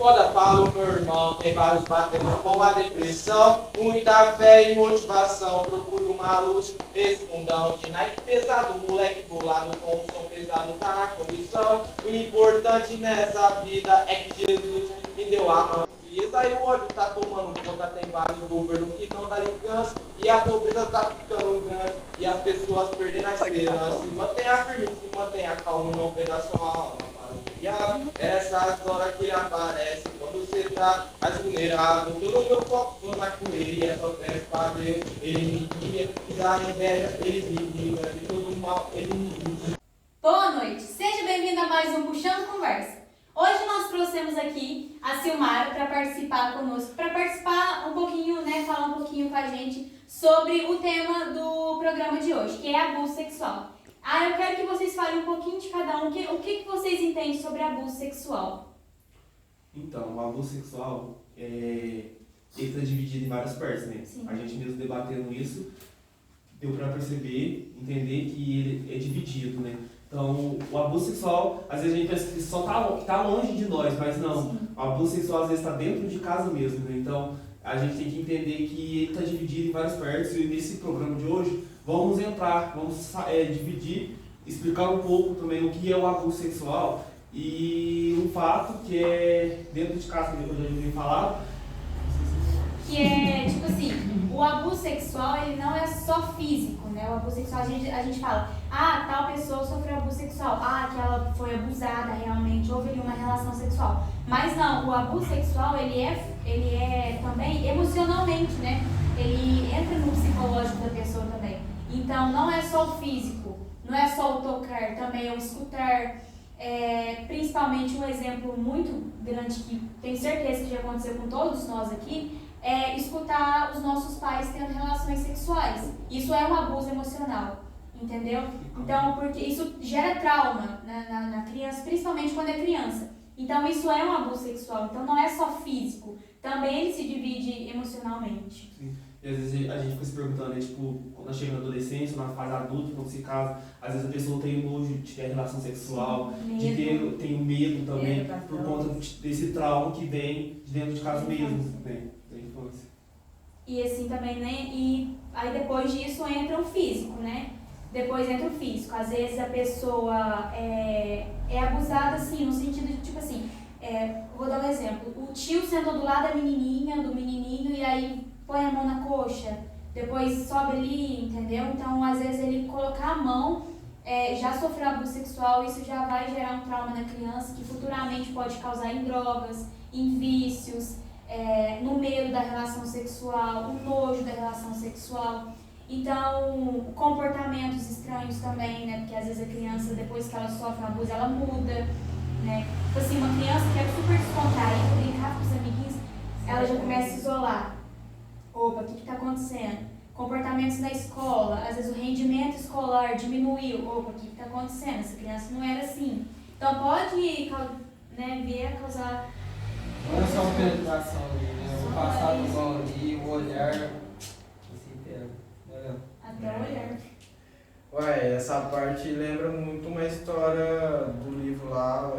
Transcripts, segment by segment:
quando eu falo, meu irmão, tem vários batendo com a depressão, muita fé e motivação. Procuro uma luz nesse mundão de Nike pesado, moleque bolado com o som pesado, tá na condição. O importante nessa vida é que Jesus me deu a mão. E aí o ódio tá tomando conta, tem vários governos que não dá ligança, e a pobreza tá ficando grande, e as pessoas perdendo a esperança. Se mantenha firme, se mantenha calmo, não perda sua alma para o diabo. Essas horas que aparece quando você tá mais vulnerável. Todo meu foco na correria, só peço pra Deus. Ele me guia, e da inveja, ele me livra, de todo mal, ele me guia. Boa noite, seja bem-vindo a mais um Puxando Conversa. Hoje nós trouxemos aqui a Silmara para participar conosco, para participar um pouquinho, falar um pouquinho com a gente sobre o tema do programa de hoje, que é abuso sexual. Eu quero que vocês falem um pouquinho de cada um, o que vocês entendem sobre abuso sexual? Então, o abuso sexual, ele está dividido em várias partes, né? Sim. A gente mesmo debatendo isso, deu para perceber, entender que ele é dividido, né? Então, o abuso sexual, às vezes a gente pensa que só tá longe de nós, mas não. Sim. O abuso sexual às vezes está dentro de casa mesmo, né? Então, a gente tem que entender que ele está dividido em várias partes e nesse programa de hoje vamos dividir, explicar um pouco também o que é o abuso sexual e um fato que é dentro de casa, como eu já ouvi falar. Que é, tipo assim, o abuso sexual, ele não é só físico, né? O abuso sexual, a gente fala, tal pessoa sofreu abuso sexual, que ela foi abusada realmente, houve ali uma relação sexual. Mas não, o abuso sexual, ele é também emocionalmente, né? Ele entra no psicológico da pessoa também. Então, não é só o físico, não é só o tocar, também é o escutar. Principalmente um exemplo muito grande que tenho certeza que já aconteceu com todos nós aqui, é escutar os nossos pais tendo relações sexuais. Isso é um abuso emocional, entendeu? Então, porque isso gera trauma na criança, principalmente quando é criança. Então, isso é um abuso sexual. Então, não é só físico, também ele se divide emocionalmente. Sim. E às vezes a gente fica se perguntando, né? Tipo, quando chega na adolescência, na fase adulta, quando se casa, às vezes a pessoa tem nojo de ter relação sexual, tem o medo também, por conta desse trauma que vem de dentro de casa mesmo, né? Da infância. E assim também, né? E aí depois disso entra o físico, né? Depois entra o físico. Às vezes a pessoa é abusada, assim, no sentido de, tipo assim, vou dar um exemplo. O tio sentou do lado da menininha, do menininho, e aí põe a mão na coxa, depois sobe ali, entendeu? Então, às vezes, ele colocar a mão, já sofreu abuso sexual, isso já vai gerar um trauma na criança, que futuramente pode causar em drogas, em vícios, no medo da relação sexual, o nojo da relação sexual. Então, comportamentos estranhos também, né? Porque às vezes a criança, depois que ela sofre um abuso, ela muda, né? Tipo assim, uma criança que é super descontraída, brincar com os amiguinhos, ela já começa a se isolar. Opa, o que está acontecendo? Comportamentos na escola, às vezes o rendimento escolar diminuiu. Opa, o que está acontecendo? Essa criança não era assim. Então pode vir a causar. Não é só uma penetração ali, né? O passado igual ali, o olhar. Assim, Até o olhar. Ué, essa parte lembra muito uma história do livro lá,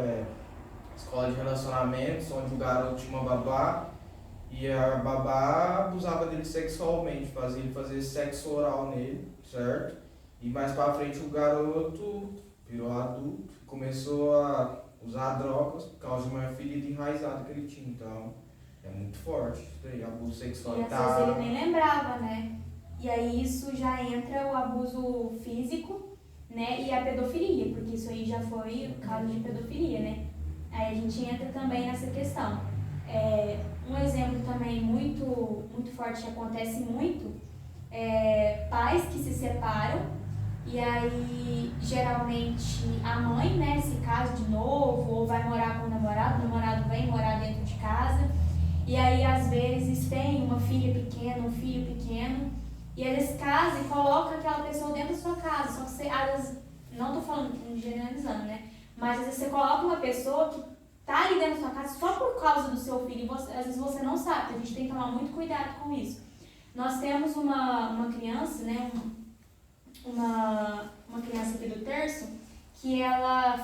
Escola de Relacionamentos, onde o garoto tinha uma babá. E a babá abusava dele sexualmente, fazia ele fazer sexo oral nele, certo? E mais pra frente o garoto virou adulto, começou a usar drogas por causa de uma ferida enraizada que ele tinha. Então, é muito forte isso daí, abuso sexual. E às vezes ele nem lembrava, né? E aí isso já entra o abuso físico, né? E a pedofilia, porque isso aí já foi o caso de pedofilia, né? Aí a gente entra também nessa questão. Um exemplo também muito, muito forte que acontece muito pais que se separam e aí geralmente a mãe, né, se casa de novo ou vai morar com o namorado vem morar dentro de casa e aí às vezes tem uma filha pequena, um filho pequeno e eles casam e colocam aquela pessoa dentro da sua casa, só que você, às vezes, não tô falando, generalizando, né, mas às vezes você coloca uma pessoa que tá ali dentro da sua casa só por causa do seu filho, e às vezes você não sabe, a gente tem que tomar muito cuidado com isso. Nós temos uma criança, né, uma criança aqui do terço, que ela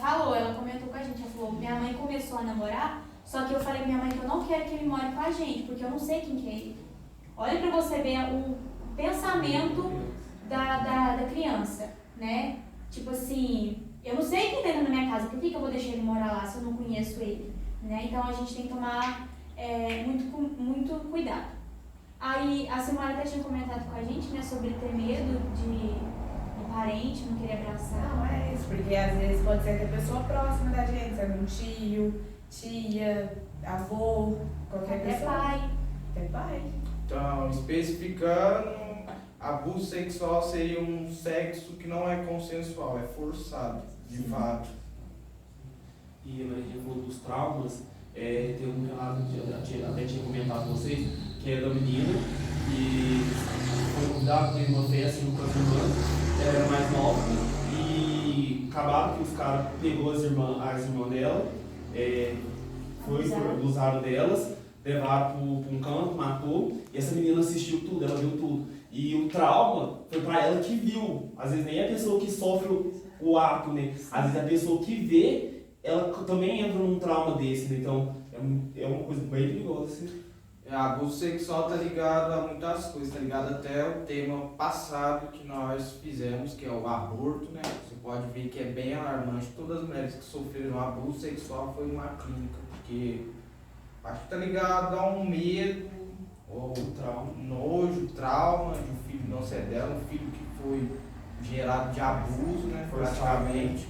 comentou com a gente, ela falou, minha mãe começou a namorar Só que eu falei pra minha mãe que eu não quero que ele more com a gente, porque eu não sei quem que é ele. Olha pra você ver o pensamento da criança, né? Tipo assim, eu não sei quem tá dentro da minha casa, por que eu vou deixar ele morar lá se eu não conheço ele? Né? Então a gente tem que tomar muito cuidado. Aí a Silmara até tinha comentado com a gente, né, sobre ter medo do parente, não querer abraçar. Não, é isso, porque às vezes pode ser até pessoa próxima da gente, sendo um tio, tia, avô, qualquer Até pessoa. pai. Até pai. Então, especificando, abuso sexual seria um sexo que não é consensual, é forçado, de fato. E a gente falou dos traumas, tem um relato que eu até tinha comentado com vocês, que é da menina que foi convidada para ir numa festa no Campo Humano, ela era mais nova e acabaram que os caras pegou as irmãs dela, abusaram delas, levaram para um canto, matou, e essa menina assistiu tudo, ela viu tudo. E o trauma foi para ela que viu, às vezes nem a pessoa que sofre o ato, né? Às vezes a pessoa que vê, ela também entra num trauma desse, né? Então é uma coisa bem perigosa. Assim. Abuso sexual tá ligado a muitas coisas, tá ligado até ao tema passado que nós fizemos, que é o aborto, né? Você pode ver que é bem alarmante. Todas as mulheres que sofreram abuso sexual foi numa clínica, porque acho que tá ligado a um medo, ou nojo, trauma de um filho não ser dela, um filho que foi gerado de abuso, né? Praticamente.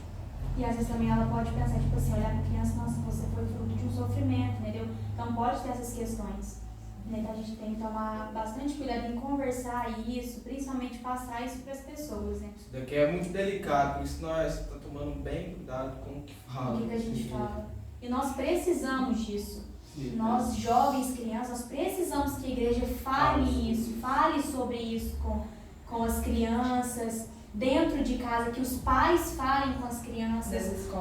E às vezes também ela pode pensar, tipo assim, olhar pra criança, nossa, você foi fruto de um sofrimento, entendeu? Então pode ter essas questões. Né? Então a gente tem que tomar bastante cuidado em conversar isso, principalmente passar isso para as pessoas, né? Isso daqui é muito delicado, por isso nós estamos tomando bem cuidado com o que fala. O que a gente fala. E nós precisamos disso. Sim, nós, jovens, crianças, nós precisamos que a igreja fale isso, fale sobre isso com as crianças, dentro de casa, que os pais falem com as crianças.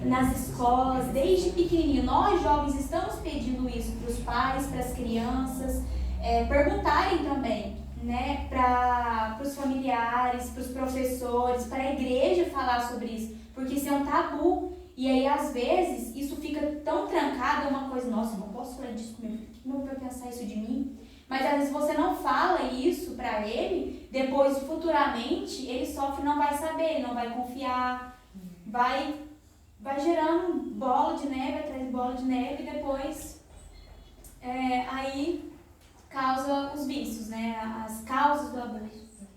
Nas escolas, desde pequenininho. Nós, jovens, estamos pedindo isso para os pais, para as crianças, perguntarem também, né, para os familiares, para os professores, para a igreja falar sobre isso, porque isso é um tabu. E aí, às vezes, isso fica tão trancado, é uma coisa, nossa, eu não posso falar disso com meu filho, como vai pensar isso de mim? Mas às vezes você não fala isso para ele, depois, futuramente, ele sofre, não vai saber, não vai confiar, vai gerando bola de neve atrás de bola de neve e depois aí causa os vícios, né? As causas do abuso.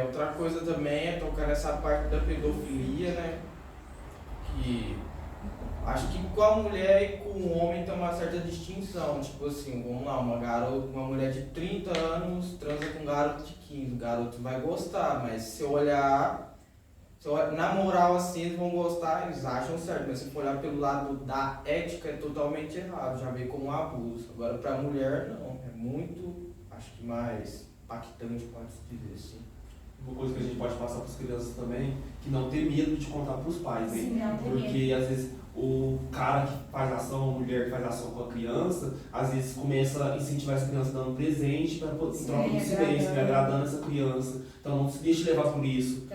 Outra coisa também é tocar nessa parte da pedofilia, né? Que acho que com a mulher e com o homem tem uma certa distinção. Tipo assim, vamos lá, uma mulher de 30 anos transa com um garoto de 15. O garoto vai gostar, mas se eu olhar, na moral assim, eles vão gostar, eles acham certo. Mas se for olhar pelo lado da ética, é totalmente errado, já vem como um abuso. Agora pra mulher, não. É muito, acho que mais impactante, pode-se dizer assim. Uma coisa que a gente pode passar para as crianças também, que não ter medo de contar para os pais, né? Sim, não ter Porque medo. às vezes o cara que faz ação, a mulher que faz ação com a criança, às vezes começa a incentivar essa criança dando presente para poder em troca do silêncio, né? Agradando essa criança. Então não se deixe levar por isso.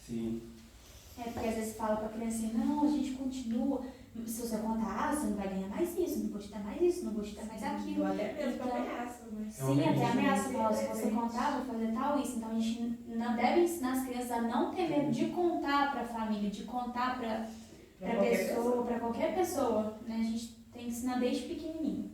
Sim. Porque às vezes fala pra criança assim, não, a gente continua. Se você contar, você não vai ganhar mais isso, não vou te dar mais isso, não vou te dar mais aquilo. Ou até mesmo Então, ameaça, mas... Sim, até ameaça, fala, se você contar, vou fazer tal isso. Então a gente não deve ensinar as crianças a não ter medo de contar pra família, de contar pra pessoa, pra qualquer pessoa. Né? A gente tem que ensinar desde pequenininho.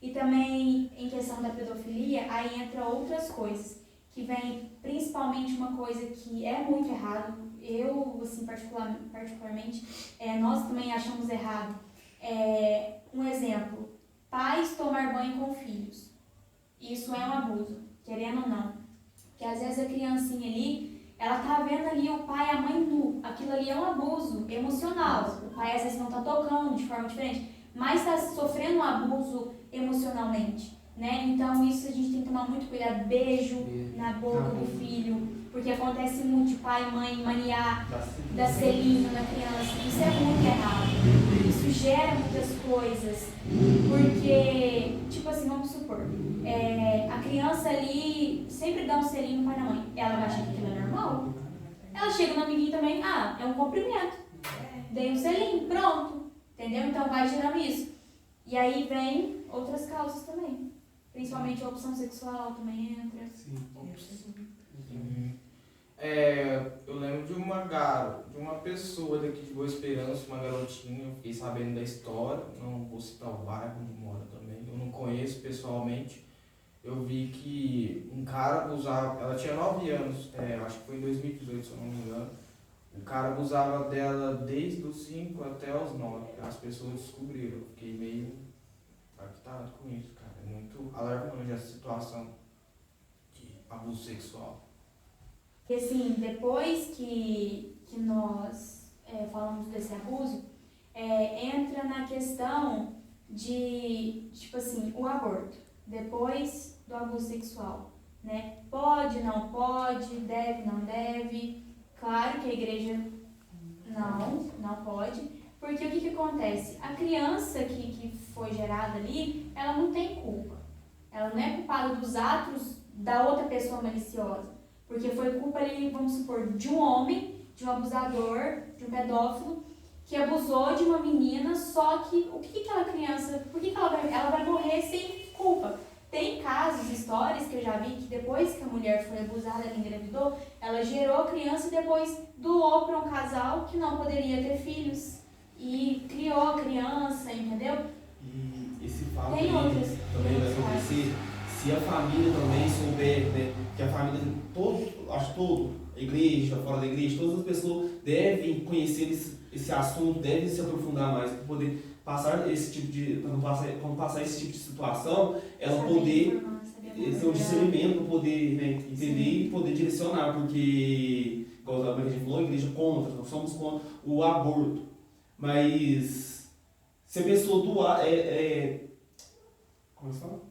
E também, em questão da pedofilia, aí entra outras coisas, que vem principalmente uma coisa que é muito errado. Eu, assim, particularmente, nós também achamos errado. Um exemplo, pais tomar banho com filhos. Isso é um abuso, querendo ou não. Porque às vezes a criancinha ali, ela tá vendo ali o pai e a mãe nu. Aquilo ali é um abuso emocional. O pai às vezes não tá tocando de forma diferente, mas está sofrendo um abuso emocionalmente. Né? Então isso a gente tem que tomar muito cuidado. Beijo na boca do filho. Porque acontece muito de pai e mãe maniar, dar selinho na criança. Isso é muito errado. Isso gera muitas coisas. Porque, tipo assim, vamos supor, a criança ali sempre dá um selinho no pai e na mãe. Ela vai achar que aquilo é normal. Ela chega no amiguinho também, é um cumprimento. Dei um selinho, pronto. entendeu? Então vai gerando isso. E aí vem outras causas também. Principalmente a opção sexual também entra. Sim. Eu lembro de uma pessoa daqui de Boa Esperança, uma garotinha, eu fiquei sabendo da história, não vou citar o bairro onde mora também, eu não conheço pessoalmente. Eu vi que um cara abusava, ela tinha 9 anos, acho que foi em 2018, se eu não me engano. O cara abusava dela desde os 5 até os 9. As pessoas descobriram. Eu fiquei meio impactado com isso, cara. É muito alarmante essa situação de abuso sexual. Porque assim, depois que nós falamos desse abuso, entra na questão de, tipo assim, o aborto. Depois do abuso sexual, né? Pode, não pode, deve, não deve. Claro que a igreja não pode, porque o que acontece? A criança que foi gerada ali, ela não tem culpa. Ela não é culpada dos atos da outra pessoa maliciosa, porque foi culpa ali, vamos supor, de um homem, de um abusador, de um pedófilo, que abusou de uma menina, só que o que aquela criança, por que ela vai morrer sem culpa? Tem casos, histórias que eu já vi que depois que a mulher foi abusada, ela engravidou, ela gerou a criança e depois doou para um casal que não poderia ter filhos e criou a criança, entendeu? E esse fato Tem aí outras também vai casos. acontecer se a família também souber, né? Que a família, a igreja, fora da igreja, todas as pessoas devem conhecer esse assunto, devem se aprofundar mais para poder passar esse tipo de, quando passar esse tipo de situação, ela Saber poder informar, ter um discernimento para poder, né, entender Sim. e poder direcionar, porque, igual a igreja falou, a igreja contra, nós somos contra o aborto, mas se a pessoa doar, como é que fala?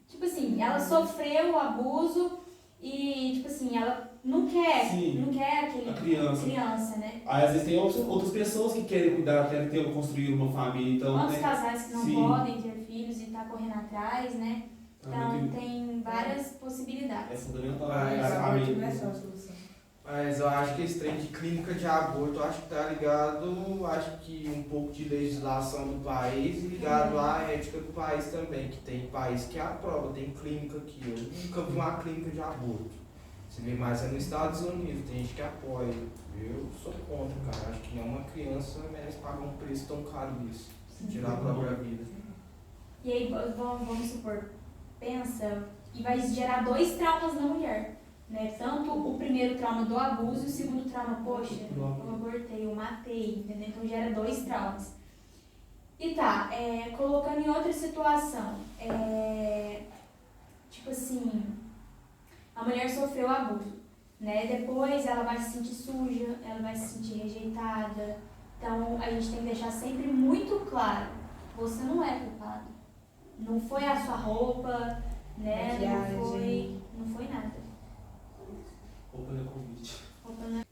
Tipo assim, ela sofreu o abuso e, tipo assim, ela não quer aquele A criança. né? Aí às vezes tem outras pessoas que querem cuidar, querem construir uma família, então, Quantos né? casais que não Sim. podem ter filhos e tá correndo atrás, né? Então tem várias É fundamentais. fundamental Mas a aborto não família. é só a solução. Mas eu acho que esse trem de clínica de aborto, eu acho que tá ligado, acho que um pouco de legislação do país e ligado à ética do país também, que tem país que aprova, tem clínica aqui. Eu nunca vi uma clínica de aborto. Você vê mais nos Estados Unidos, tem gente que apoia. Eu sou contra, cara. Acho que nenhuma criança merece pagar um preço tão caro disso. Tirar a própria vida. E aí, vamos supor, pensa, e vai gerar 2 traumas na mulher, né? Tanto o primeiro trauma do abuso e o segundo trauma, poxa, eu abortei, eu matei, entendeu? Então gera 2 traumas. E tá, colocando em outra situação, tipo assim, a mulher sofreu abuso, né? Depois ela vai se sentir suja, ela vai se sentir rejeitada. Então a gente tem que deixar sempre muito claro, você não é culpado. Não foi a sua roupa, né? Não foi nada. Roupa não é convite. Roupa não é...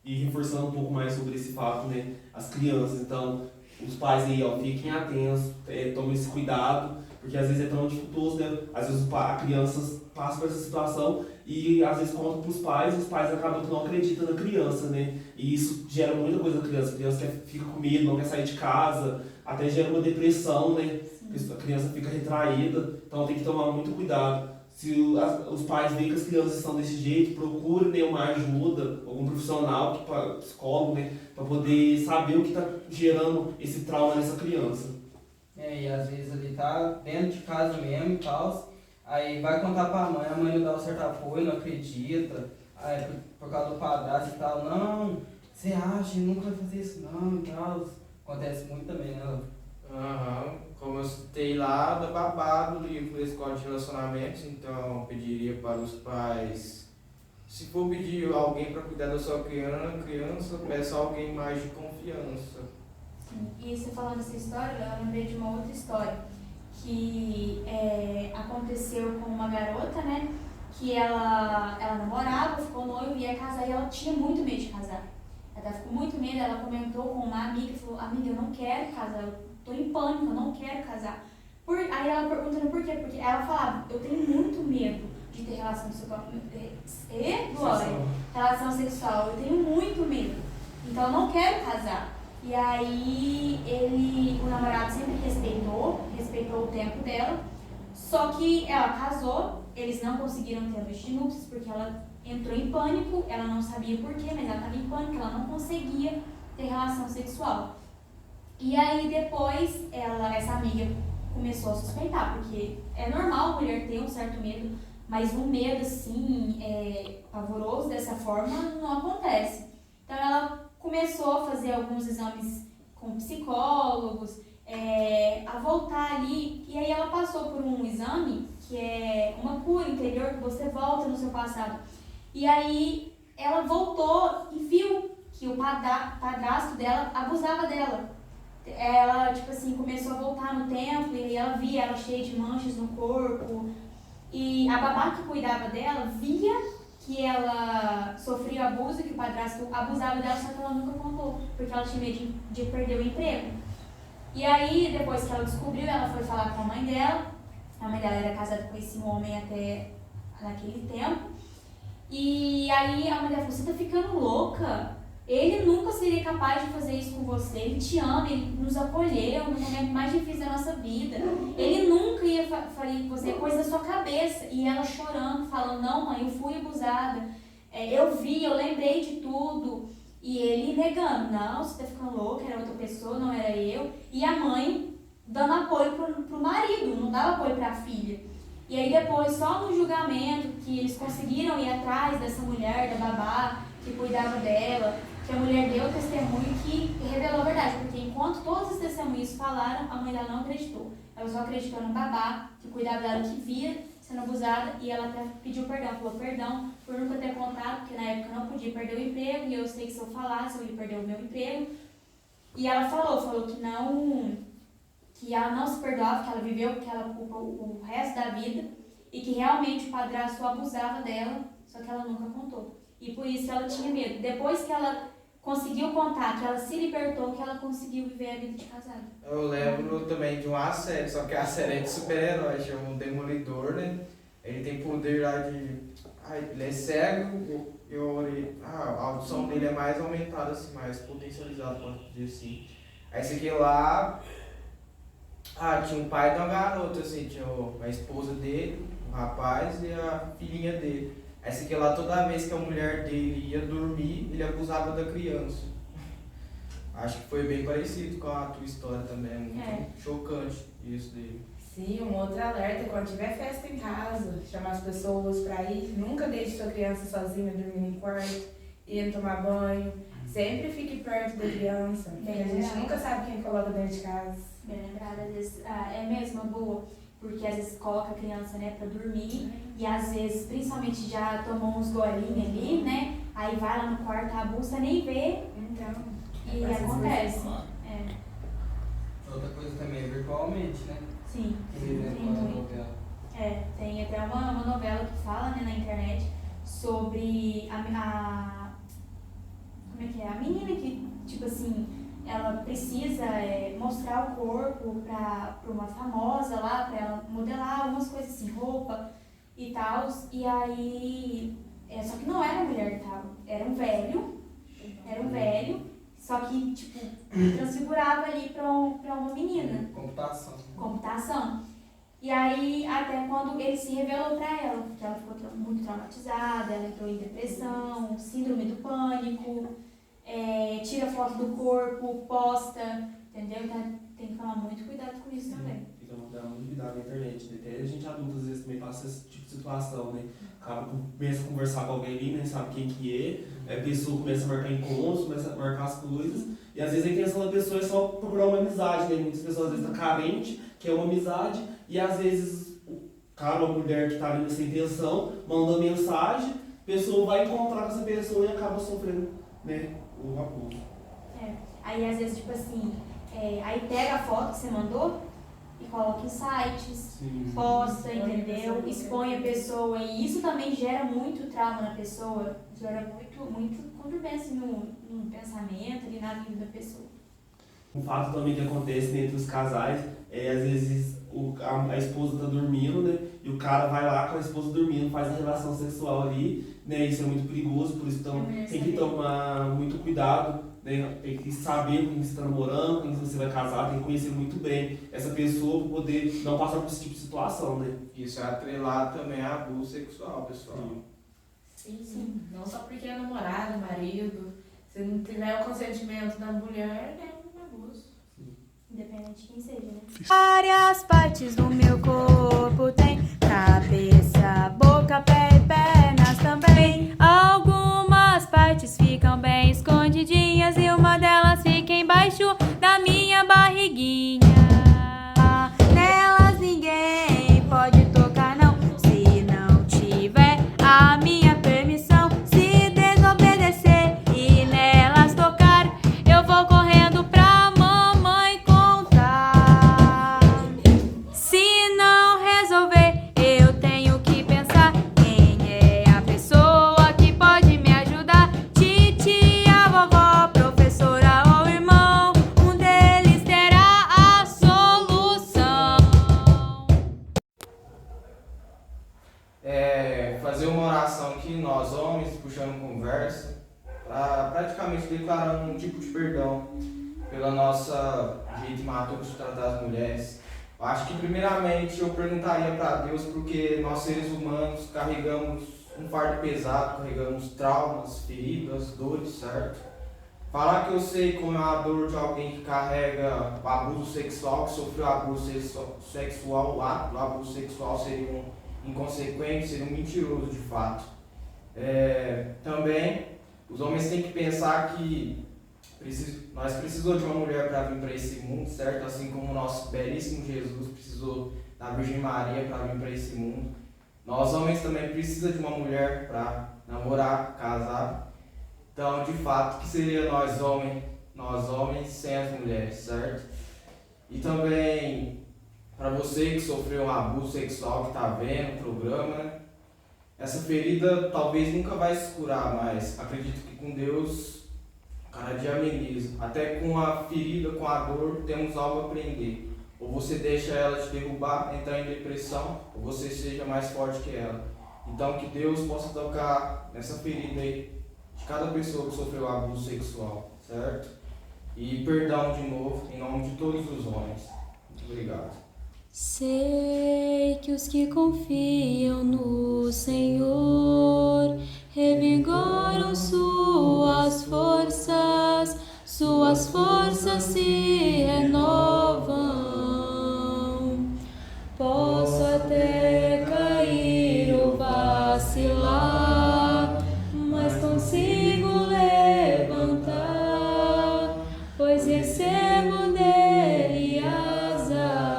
E reforçando um pouco mais sobre esse fato, né? As crianças, então, os pais aí, ó, fiquem atentos, tomem esse cuidado, porque às vezes é tão dificultoso, né? Às vezes a criança passa por essa situação e às vezes conta para os pais acabam que não acreditam na criança, né? E isso gera muita coisa na criança. A criança fica com medo, não quer sair de casa, até gera uma depressão, né? A criança fica retraída, então tem que tomar muito cuidado. Se os pais veem que as crianças estão desse jeito, procure, né, uma ajuda, algum profissional, psicólogo, né, para poder saber o que está gerando esse trauma nessa criança. E às vezes ele tá dentro de casa mesmo e tal, aí vai contar pra mãe, a mãe não dá um certo apoio, não acredita, aí por causa do padrasto e tal, não, você acha, nunca vai fazer isso não e tal. Acontece muito também, né? Como eu citei lá da babá do livro da Escola de Relacionamentos, então eu pediria para os pais, se for pedir alguém para cuidar da sua criança, peça alguém mais de confiança. Sim. E você falando dessa história, eu lembrei de uma outra história que aconteceu com uma garota, né? Que ela namorava, ficou noiva, ia casar e ela tinha muito medo de casar. Ela ficou muito medo, ela comentou com uma amiga e falou, amiga, eu não quero casar, eu tô em pânico, eu não quero casar. Aí ela perguntando por quê? Porque ela falava, eu tenho muito medo de ter relação sexual. Relação sexual, eu tenho muito medo. Então eu não quero casar. E aí o namorado sempre respeitou o tempo dela, só que ela casou, eles não conseguiram ter a noite de núpcias porque ela entrou em pânico, ela não sabia porquê, mas ela estava em pânico, ela não conseguia ter relação sexual. E aí depois essa amiga começou a suspeitar, porque é normal a mulher ter um certo medo, mas um medo assim, pavoroso dessa forma não acontece. Então ela começou a fazer alguns exames com psicólogos, a voltar ali, e aí ela passou por um exame que é uma cura interior, que você volta no seu passado. E aí ela voltou e viu que o padrasto dela abusava dela. Ela, tipo assim, começou a voltar no tempo e ela via ela cheia de manchas no corpo. E a babá que cuidava dela via que ela sofria abuso, que o padrasto abusava dela, só que ela nunca contou, porque ela tinha medo de perder o emprego. E aí, depois que ela descobriu, ela foi falar com a mãe dela. A mãe dela era casada com esse homem até naquele tempo. E aí a mãe dela falou, você tá ficando louca? Ele nunca seria capaz de fazer isso com você, ele te ama, ele nos acolheu no momento mais difícil da nossa vida. Ele nunca ia fazer você coisa da sua cabeça. E ela chorando, falando, não mãe, eu fui abusada, eu vi, eu lembrei de tudo. E ele negando, não, você tá ficando louca, era outra pessoa, não era eu. E a mãe dando apoio pro marido, não dava apoio pra filha. E aí depois, só no julgamento, que eles conseguiram ir atrás dessa mulher, da babá, que cuidava dela, que a mulher deu testemunho que revelou a verdade, porque enquanto todos os testemunhos falaram, a mãe dela não acreditou. Ela só acreditou no babá, que cuidava dela, que via sendo abusada, e ela até pediu perdão, falou perdão por nunca ter contado, porque na época não podia perder o emprego, e eu sei que se eu falasse eu ia perder o meu emprego. E ela falou que ela não se perdoava, que ela viveu porque ela culpa o resto da vida, e que realmente o padrasto abusava dela, só que ela nunca contou. E por isso ela tinha medo. Depois que ela conseguiu contar, que ela se libertou, que ela conseguiu viver a vida de casada. Eu lembro também de uma série, só que a série é de super-herói, chama o Demolidor, né? Ele tem poder lá de... ele é cego, a audição dele é mais aumentada, assim, mais potencializada, pode dizer assim. Aí esse aqui lá... tinha um pai de uma garota, assim, tinha a esposa dele, o rapaz e a filhinha dele. Esse aqui lá, toda vez que a mulher dele ia dormir, ele abusava da criança. Acho que foi bem parecido com a tua história também, muito chocante isso dele. Sim, um outro alerta, quando tiver festa em casa, chamar as pessoas pra ir, nunca deixe sua criança sozinha dormindo em quarto, indo tomar banho, sempre fique perto da criança, porque a gente nunca sabe quem coloca dentro de casa. Bem lembrada, às vezes, é mesmo boa, porque às vezes coloca a criança, né, pra dormir, e às vezes, principalmente já tomou uns golinhos ali, né, aí vai lá no quarto, abusa, nem vê, Então, e acontece. Outra coisa também é virtualmente, né? Sim, Tem tem muito. Tem até uma novela que fala, né, na internet sobre como é que é? A menina que, tipo assim, ela precisa mostrar o corpo pra uma famosa lá, pra ela modelar algumas coisas assim, roupa e tal. E aí, só que não era mulher e tal, era um velho, só que, tipo, transfigurava ali pra uma menina. Computação. E aí, até quando ele se revelou pra ela, porque ela ficou muito traumatizada, ela entrou em depressão, síndrome do pânico, tira foto do corpo, posta, entendeu? Então tem que tomar muito cuidado com isso também. Tem que tomar muito cuidado na internet, né? Até a gente adulta às vezes também passa esse tipo de situação, né? Começa a conversar com alguém ali, nem sabe quem que é, a pessoa começa a marcar encontros, começa a marcar as coisas, e às vezes a intenção da pessoa é só procurar uma amizade, né? Muitas pessoas às vezes estão carentes, quer uma amizade, e às vezes o cara ou a mulher que está ali nessa intenção manda mensagem, a pessoa vai encontrar com essa pessoa e acaba sofrendo, né, o abuso. Aí às vezes, tipo assim, aí pega a foto que você mandou e coloca em sites, posta, entendeu? Expõe a pessoa, e isso também gera muito trauma na pessoa, gera muito conturbência no pensamento e na vida da pessoa. Um fato também que acontece entre os casais é, às vezes, a esposa tá dormindo, né? E o cara vai lá com a esposa dormindo, faz a relação sexual ali, né? Isso é muito perigoso, por isso tem que tomar muito cuidado né? Tem que saber com quem você está namorando, com quem você vai casar, tem que conhecer muito bem essa pessoa para poder não passar por esse tipo de situação, né? Isso é atrelado também a abuso sexual, pessoal. Sim. Não só porque é namorado, marido. Se não tiver o consentimento da mulher, é um abuso. Independente de quem seja, né? Várias partes do meu corpo tem cabeça, boca, pé e pernas também. Algumas partes ficam bem escondidinhas e uma delas fica embaixo da minha barriguinha. Nelas ninguém pode tocar não, se não tiver a minha permissão. Se desobedecer e nelas tocar, eu vou correndo pra mamãe contar. Se não resolver, eu tenho que pensar quem é a pessoa que pode me ajudar. Titia, vovó, professora ou irmão, um deles terá a solução. Fazer uma oração aqui, nós homens, puxando conversa, para praticamente declarar um tipo de perdão pela nossa jeito imaturo de tratar as mulheres. Eu acho que primeiramente eu perguntaria para Deus porque nós seres humanos carregamos um fardo pesado, carregamos traumas, feridas, dores, certo? Falar que eu sei como é a dor de alguém que carrega o abuso sexual, que sofreu abuso sexual, o ato do abuso sexual seria um inconsequente, seria um mentiroso de fato. Também os homens têm que pensar que nós precisamos de uma mulher para vir para esse mundo, certo? Assim como o nosso belíssimo Jesus precisou da Virgem Maria para vir para esse mundo. Nós homens também precisamos de uma mulher para namorar, casar. Então, de fato, que seria nós homens sem as mulheres, certo? E também para você que sofreu um abuso sexual, que está vendo o programa, né? Essa ferida talvez nunca vai se curar, mas acredito que com Deus cada dia ameniza. Até com a ferida, com a dor, temos algo a aprender. Ou você deixa ela te derrubar, entrar em depressão, ou você seja mais forte que ela. Então que Deus possa tocar nessa ferida aí de cada pessoa que sofreu abuso sexual, certo? E perdão de novo, em nome de todos os homens. Muito obrigado. Sei que os que confiam no Senhor revigoram suas forças se renovam. Posso até cair ou vacilar, mas consigo levantar, pois recebo dele asas.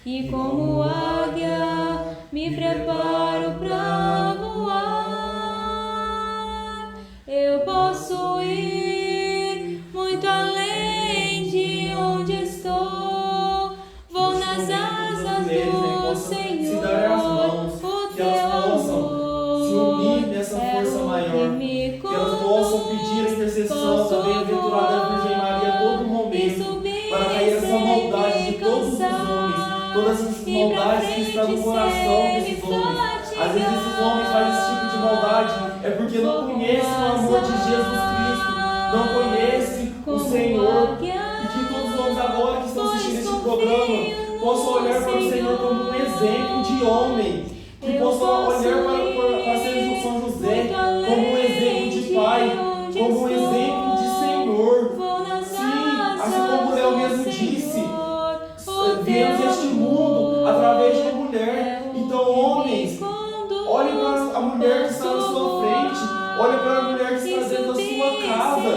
E como águia me preparo pra voar. Eu posso ir muito além de onde estou. Vou nas asas do Senhor. Se darem as mãos, que elas possam se unir nessa força maior, que elas possam pedir a intercessão da bem-aventurada Virgem Maria a todo momento, para cair essa maldade de todos os homens, todas essas maldades que estão no coração desses homens. Às vezes esses homens fazem esse tipo de maldade é porque não conhecem o amor de Jesus Cristo, não conhecem o Senhor, e que todos os homens agora que estão assistindo este programa possam olhar para o Senhor como um exemplo de homem, que possam olhar para São José como um exemplo de pai, como um exemplo de Senhor. Sim, assim como o Léo mesmo disse, viemos este mundo através de uma mulher. Então, homens, olhem para a mulher que está na sua frente, olhem para a mulher que está dentro da sua casa.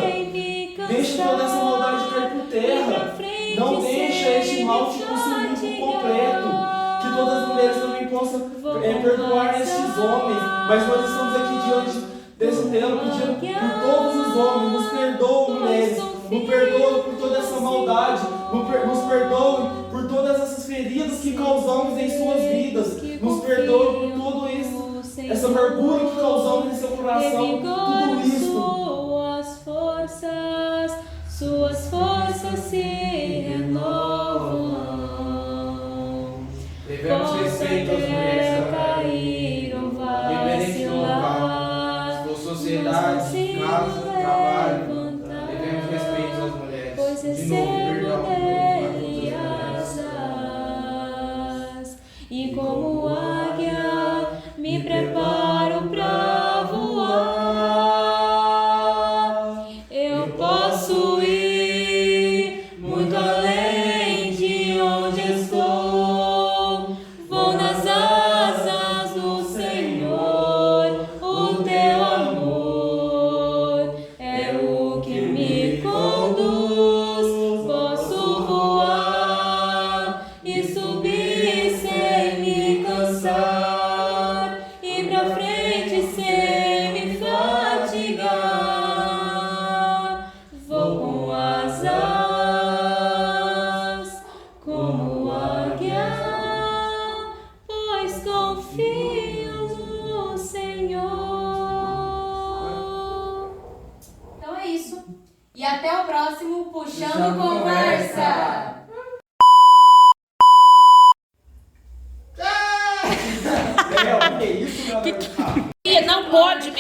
Deixe toda essa maldade cair por terra. Não deixe este mal te consumir por completo. Que todas as mulheres também possam perdoar estes homens. Mas nós estamos aqui diante desse tema pedindo por todos os homens. Nos perdoem, mulheres. Nos perdoem por toda essa maldade. Nos perdoem por todas essas feridas que causamos em suas vidas. Nos perdoem por tudo isso, essa amargura que causamos em seu coração. Tudo isso. Suas forças se renovam. Devemos respeito às mulheres também, independente do local, se for sociedade, casa, trabalho. ela vai ficar? Não pode